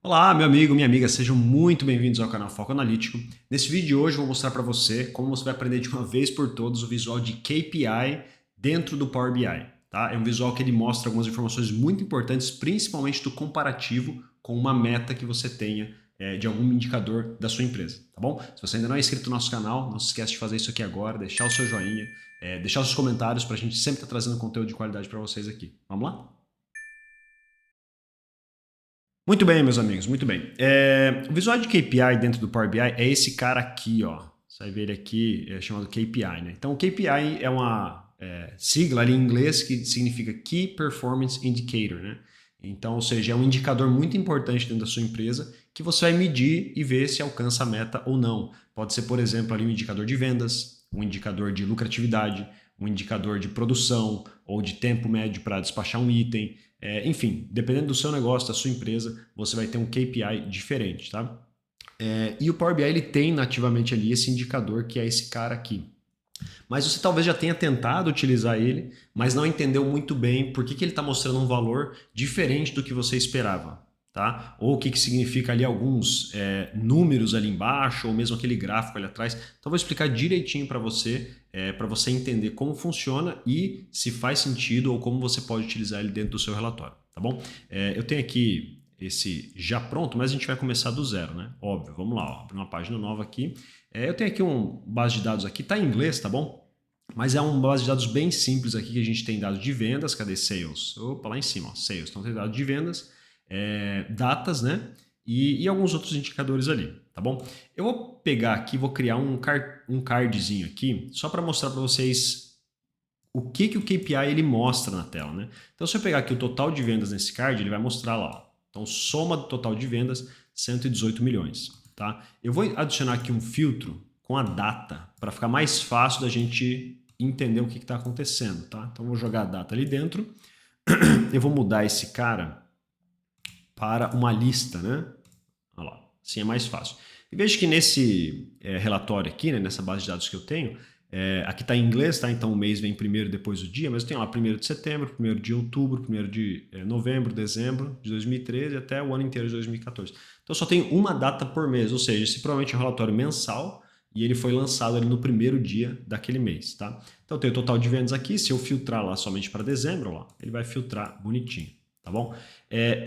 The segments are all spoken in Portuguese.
Olá, meu amigo, minha amiga, sejam muito bem-vindos ao canal Foco Analítico. Nesse vídeo de hoje eu vou mostrar para você como você vai aprender de uma vez por todas o visual de KPI dentro do Power BI. Tá? É um visual que ele mostra algumas informações muito importantes, principalmente do comparativo com uma meta que você tenha de algum indicador da sua empresa, tá bom? Se você ainda não é inscrito no nosso canal, não se esqueça de fazer isso aqui agora, deixar o seu joinha, deixar os seus comentários para a gente sempre estar trazendo conteúdo de qualidade para vocês aqui. Vamos lá? Muito bem, meus amigos, muito bem. O visual de KPI dentro do Power BI é esse cara aqui, ó. Você vai ver ele aqui, é chamado KPI, né? Então, o KPI é uma sigla ali em inglês que significa Key Performance Indicator, né? Então, ou seja, é um indicador muito importante dentro da sua empresa que você vai medir e ver se alcança a meta ou não. Pode ser, por exemplo, ali um indicador de vendas, um indicador de lucratividade, um indicador de produção ou de tempo médio para despachar um item. Enfim, dependendo do seu negócio, da sua empresa, você vai ter um KPI diferente, tá? E o Power BI ele tem nativamente ali esse indicador que é esse cara aqui. Mas você talvez já tenha tentado utilizar ele, mas não entendeu muito bem por que ele está mostrando um valor diferente do que você esperava. Tá? Ou o que significa ali alguns números ali embaixo, ou mesmo aquele gráfico ali atrás. Então, eu vou explicar direitinho para você entender como funciona e se faz sentido ou como você pode utilizar ele dentro do seu relatório. Tá bom? Eu tenho aqui esse já pronto, mas a gente vai começar do zero, né? Óbvio, vamos lá, ó, abrir uma página nova aqui. Eu tenho aqui um base de dados aqui, tá em inglês, tá bom? Mas é uma base de dados bem simples aqui que a gente tem dados de vendas, cadê sales? Opa, lá em cima, ó, sales. Então tem dados de vendas, datas, né? E alguns outros indicadores ali, tá bom? Eu vou pegar aqui, vou criar um cardzinho aqui, só para mostrar para vocês o que o KPI ele mostra na tela, né? Então se eu pegar aqui o total de vendas nesse card, ele vai mostrar lá, ó. Então soma do total de vendas, 118 milhões, tá? Eu vou adicionar aqui um filtro com a data, para ficar mais fácil da gente entender o que está acontecendo, tá? Então eu vou jogar a data ali dentro, eu vou mudar esse cara para uma lista, né? Olha lá, assim é mais fácil. E veja que nesse relatório aqui, né, nessa base de dados que eu tenho, aqui está em inglês, tá? Então o mês vem primeiro depois do dia, mas eu tenho lá 1º de setembro, 1º de outubro, 1º de novembro, dezembro de 2013 até o ano inteiro de 2014. Então eu só tenho uma data por mês, ou seja, esse provavelmente é um relatório mensal e ele foi lançado ali no primeiro dia daquele mês, tá? Então eu tenho o total de vendas aqui, se eu filtrar lá somente para dezembro, ó, ele vai filtrar bonitinho, tá bom?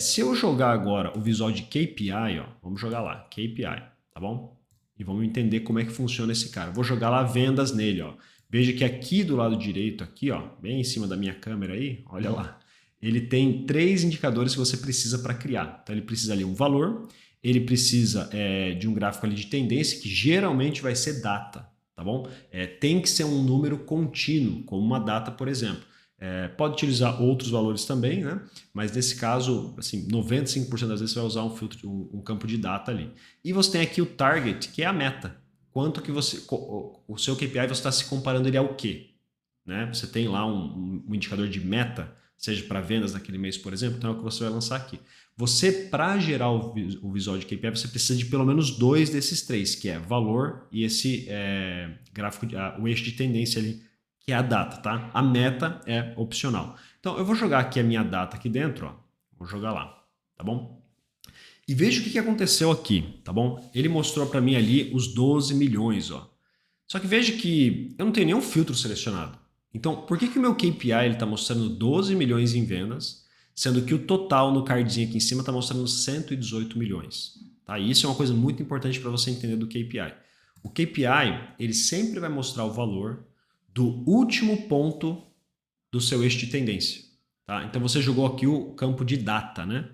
Se eu jogar agora o visual de KPI, ó, vamos jogar lá, KPI, tá bom? E vamos entender como é que funciona esse cara. Vou jogar lá vendas nele, ó. Veja que aqui do lado direito, aqui, ó, bem em cima da minha câmera aí, olha lá. Ele tem 3 indicadores que você precisa para criar. Então ele precisa ali um valor, ele precisa de um gráfico ali de tendência, que geralmente vai ser data, tá bom? Tem que ser um número contínuo, como uma data, por exemplo. Pode utilizar outros valores também, né? Mas nesse caso, assim, 95% das vezes você vai usar um filtro, um campo de data ali. E você tem aqui o target, que é a meta. Quanto que você, o seu KPI, você está se comparando ele ao quê? Né? Você tem lá um indicador de meta, seja para vendas naquele mês, por exemplo, então é o que você vai lançar aqui. Você, para gerar o visual de KPI, você precisa de pelo menos 2 desses 3, que é valor e esse gráfico, o eixo de tendência ali, que é a data, tá? A meta é opcional. Então, eu vou jogar aqui a minha data aqui dentro, ó. Vou jogar lá, tá bom? E veja o que aconteceu aqui, tá bom? Ele mostrou para mim ali os 12 milhões, ó. Só que veja que eu não tenho nenhum filtro selecionado. Então, por que o meu KPI está mostrando 12 milhões em vendas, sendo que o total no cardzinho aqui em cima está mostrando 118 milhões? Tá? E isso é uma coisa muito importante para você entender do KPI. O KPI, ele sempre vai mostrar o valor do último ponto do seu eixo de tendência. Tá? Então, você jogou aqui o campo de data, né?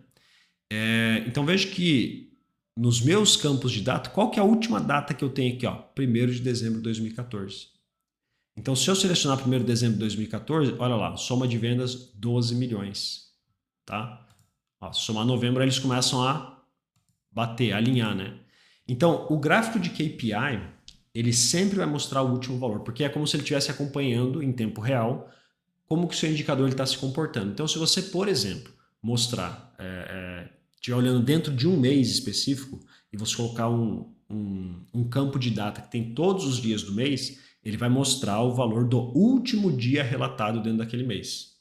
Então, veja que nos meus campos de data, qual que é a última data que eu tenho aqui? Ó? 1º de dezembro de 2014. Então, se eu selecionar 1º de dezembro de 2014, olha lá, soma de vendas 12 milhões. Tá? Ó, somar novembro, eles começam a bater, a alinhar, né? Então, o gráfico de KPI, ele sempre vai mostrar o último valor, porque é como se ele estivesse acompanhando em tempo real como que o seu indicador está se comportando. Então, se você, por exemplo, mostrar, estiver olhando dentro de um mês específico e você colocar um campo de data que tem todos os dias do mês, ele vai mostrar o valor do último dia relatado dentro daquele mês.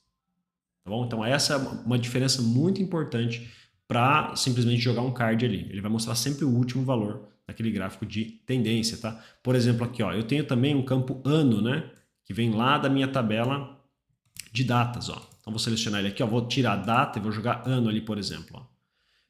Tá bom? Então, essa é uma diferença muito importante para simplesmente jogar um card ali. Ele vai mostrar sempre o último valor daquele gráfico de tendência, tá? Por exemplo, aqui, ó, eu tenho também um campo ano, né? Que vem lá da minha tabela de datas, ó. Então vou selecionar ele aqui, ó, vou tirar a data e vou jogar ano ali, por exemplo, ó.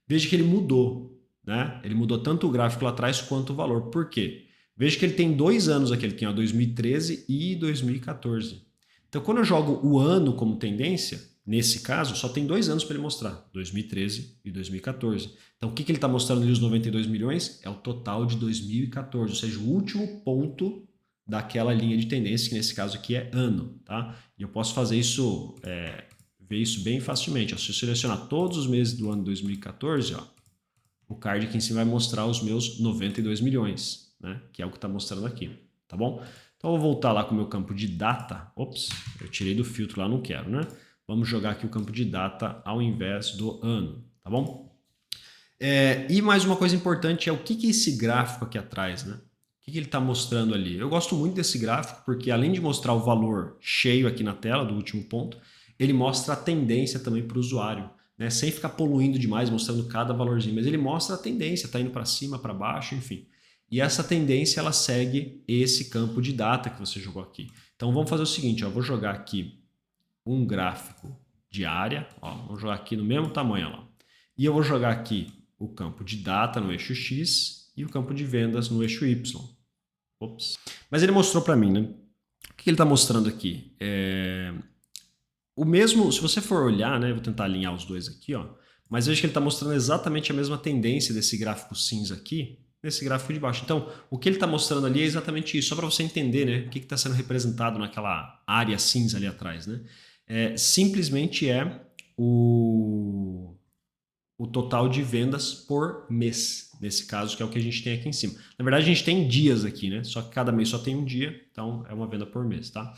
Veja que ele mudou, né? Ele mudou tanto o gráfico lá atrás quanto o valor. Por quê? Veja que ele tem 2 anos aqui, ele tem, ó, 2013 e 2014. Então, quando eu jogo o ano como tendência, nesse caso, só tem 2 anos para ele mostrar, 2013 e 2014. Então, o que ele está mostrando ali, os 92 milhões? É o total de 2014, ou seja, o último ponto daquela linha de tendência, que nesse caso aqui é ano, tá? E eu posso fazer isso, ver isso bem facilmente. Ó, se eu selecionar todos os meses do ano 2014, ó, o card aqui em cima vai mostrar os meus 92 milhões, né? Que é o que está mostrando aqui, tá bom? Então eu vou voltar lá com o meu campo de data. Ops, eu tirei do filtro lá, não quero, né? Vamos jogar aqui o campo de data ao invés do ano, tá bom? E mais uma coisa importante é o que é esse gráfico aqui atrás, né? O que ele está mostrando ali? Eu gosto muito desse gráfico porque além de mostrar o valor cheio aqui na tela do último ponto, ele mostra a tendência também para o usuário, né? Sem ficar poluindo demais, mostrando cada valorzinho, mas ele mostra a tendência, está indo para cima, para baixo, enfim. E essa tendência ela segue esse campo de data que você jogou aqui. Então vamos fazer o seguinte, ó, eu vou jogar aqui um gráfico de área, ó, vou jogar aqui no mesmo tamanho, ó, e eu vou jogar aqui o campo de data no eixo X e o campo de vendas no eixo Y. Ops. Mas ele mostrou para mim, né? O que ele está mostrando aqui? O mesmo, se você for olhar, né? Vou tentar alinhar os dois aqui, ó. Mas veja que ele está mostrando exatamente a mesma tendência desse gráfico cinza aqui, nesse gráfico de baixo. Então, o que ele está mostrando ali é exatamente isso, só para você entender, né? O que está sendo representado naquela área cinza ali atrás, né? Simplesmente é o total de vendas por mês, nesse caso, que é o que a gente tem aqui em cima. Na verdade, a gente tem dias aqui, né? Só que cada mês só tem um dia, então é uma venda por mês, tá?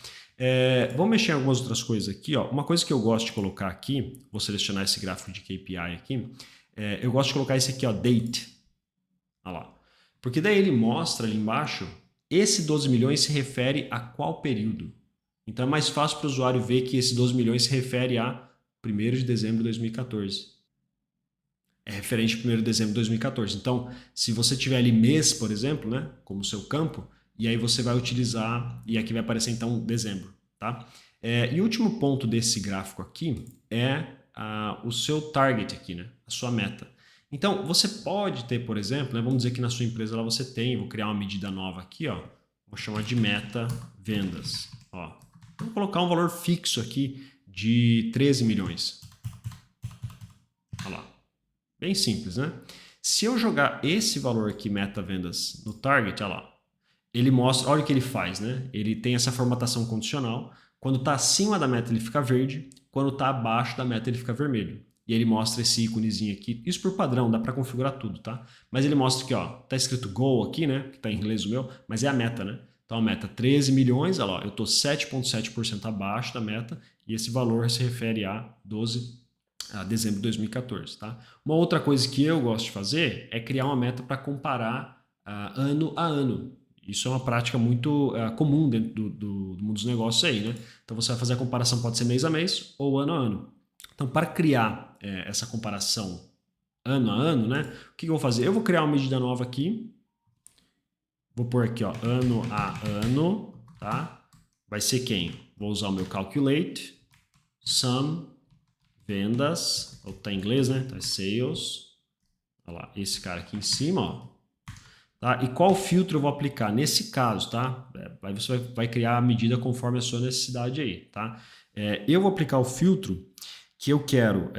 Vamos mexer em algumas outras coisas aqui, ó. Uma coisa que eu gosto de colocar aqui, vou selecionar esse gráfico de KPI aqui, eu gosto de colocar esse aqui, ó, date. Olha lá. Porque daí ele mostra ali embaixo, esse 12 milhões se refere a qual período. Então é mais fácil para o usuário ver que esse 12 milhões se refere a 1º de dezembro de 2014. É referente a 1º de dezembro de 2014. Então, se você tiver ali mês, por exemplo, né, como seu campo, e aí você vai utilizar, e aqui vai aparecer então dezembro, tá? E o último ponto desse gráfico aqui é o seu target aqui, né, a sua meta. Então, você pode ter, por exemplo, né, vamos dizer que na sua empresa lá você tem, vou criar uma medida nova aqui, ó, vou chamar de meta vendas, ó. Vou colocar um valor fixo aqui de 13 milhões. Olha lá. Bem simples, né? Se eu jogar esse valor aqui, meta vendas, no target, olha lá, ele mostra, olha o que ele faz, né? Ele tem essa formatação condicional. Quando está acima da meta, ele fica verde. Quando está abaixo da meta, ele fica vermelho. E ele mostra esse íconezinho aqui. Isso por padrão, dá para configurar tudo, tá? Mas ele mostra aqui, ó, tá escrito goal aqui, né? Que tá em inglês o meu, mas é a meta, né? Então a meta 13 milhões, olha lá, eu tô 7,7% abaixo da meta e esse valor se refere a dezembro de 2014, tá? Uma outra coisa que eu gosto de fazer é criar uma meta para comparar ano a ano. Isso é uma prática muito comum dentro do mundo dos negócios aí, né? Então você vai fazer a comparação, pode ser mês a mês ou ano a ano. Então para criar essa comparação ano a ano, né? O que eu vou fazer? Eu vou criar uma medida nova aqui. Vou pôr aqui, ó, ano a ano, tá? Vai ser quem? Vou usar o meu calculate, sum, vendas, ou tá em inglês, né? Tá sales. Olha lá, esse cara aqui em cima, ó. Tá? E qual filtro eu vou aplicar? Nesse caso, tá? Aí você vai criar a medida conforme a sua necessidade aí, tá? Eu vou aplicar o filtro que eu quero,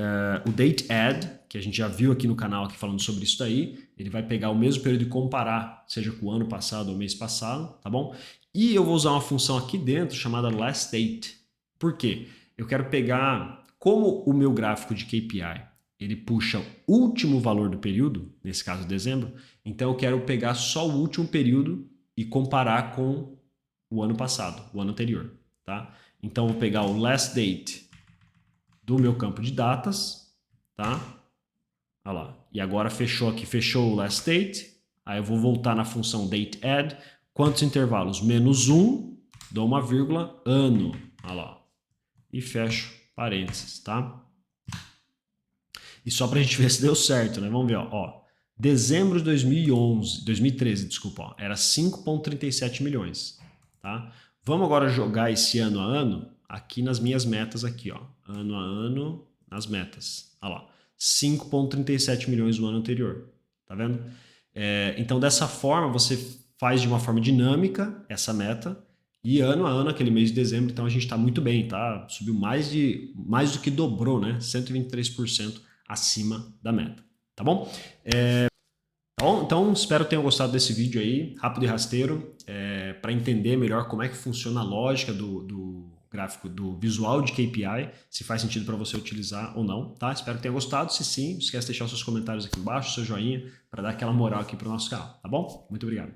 o date add, que a gente já viu aqui no canal aqui falando sobre isso daí. Ele vai pegar o mesmo período e comparar, seja com o ano passado ou mês passado, tá bom? E eu vou usar uma função aqui dentro chamada last date. Por quê? Eu quero pegar, como o meu gráfico de KPI, ele puxa o último valor do período, nesse caso dezembro, então eu quero pegar só o último período e comparar com o ano passado, o ano anterior, tá? Então eu vou pegar o last date do meu campo de datas, tá? Olha lá. E agora fechou aqui, fechou o last date. Aí eu vou voltar na função date add. Quantos intervalos? -1, dou uma vírgula, ano. Olha lá. E fecho parênteses, tá? E só para a gente ver se deu certo, né? Vamos ver, ó. Dezembro de 2013, desculpa, ó, era 5,37 milhões, tá? Vamos agora jogar esse ano a ano aqui nas minhas metas aqui, ó. Ano a ano nas metas. Olha lá, 5,37 milhões no ano anterior, tá vendo? Então, dessa forma, você faz de uma forma dinâmica essa meta e ano a ano, aquele mês de dezembro, então a gente está muito bem, tá? Subiu mais do que dobrou, né? 123% acima da meta, tá bom? Então, espero que tenham gostado desse vídeo aí, rápido e rasteiro, para entender melhor como é que funciona a lógica do gráfico, do visual de KPI, se faz sentido para você utilizar ou não, tá? Espero que tenham gostado. Se sim, não esquece de deixar os seus comentários aqui embaixo, seu joinha, para dar aquela moral aqui para o nosso canal, tá bom? Muito obrigado.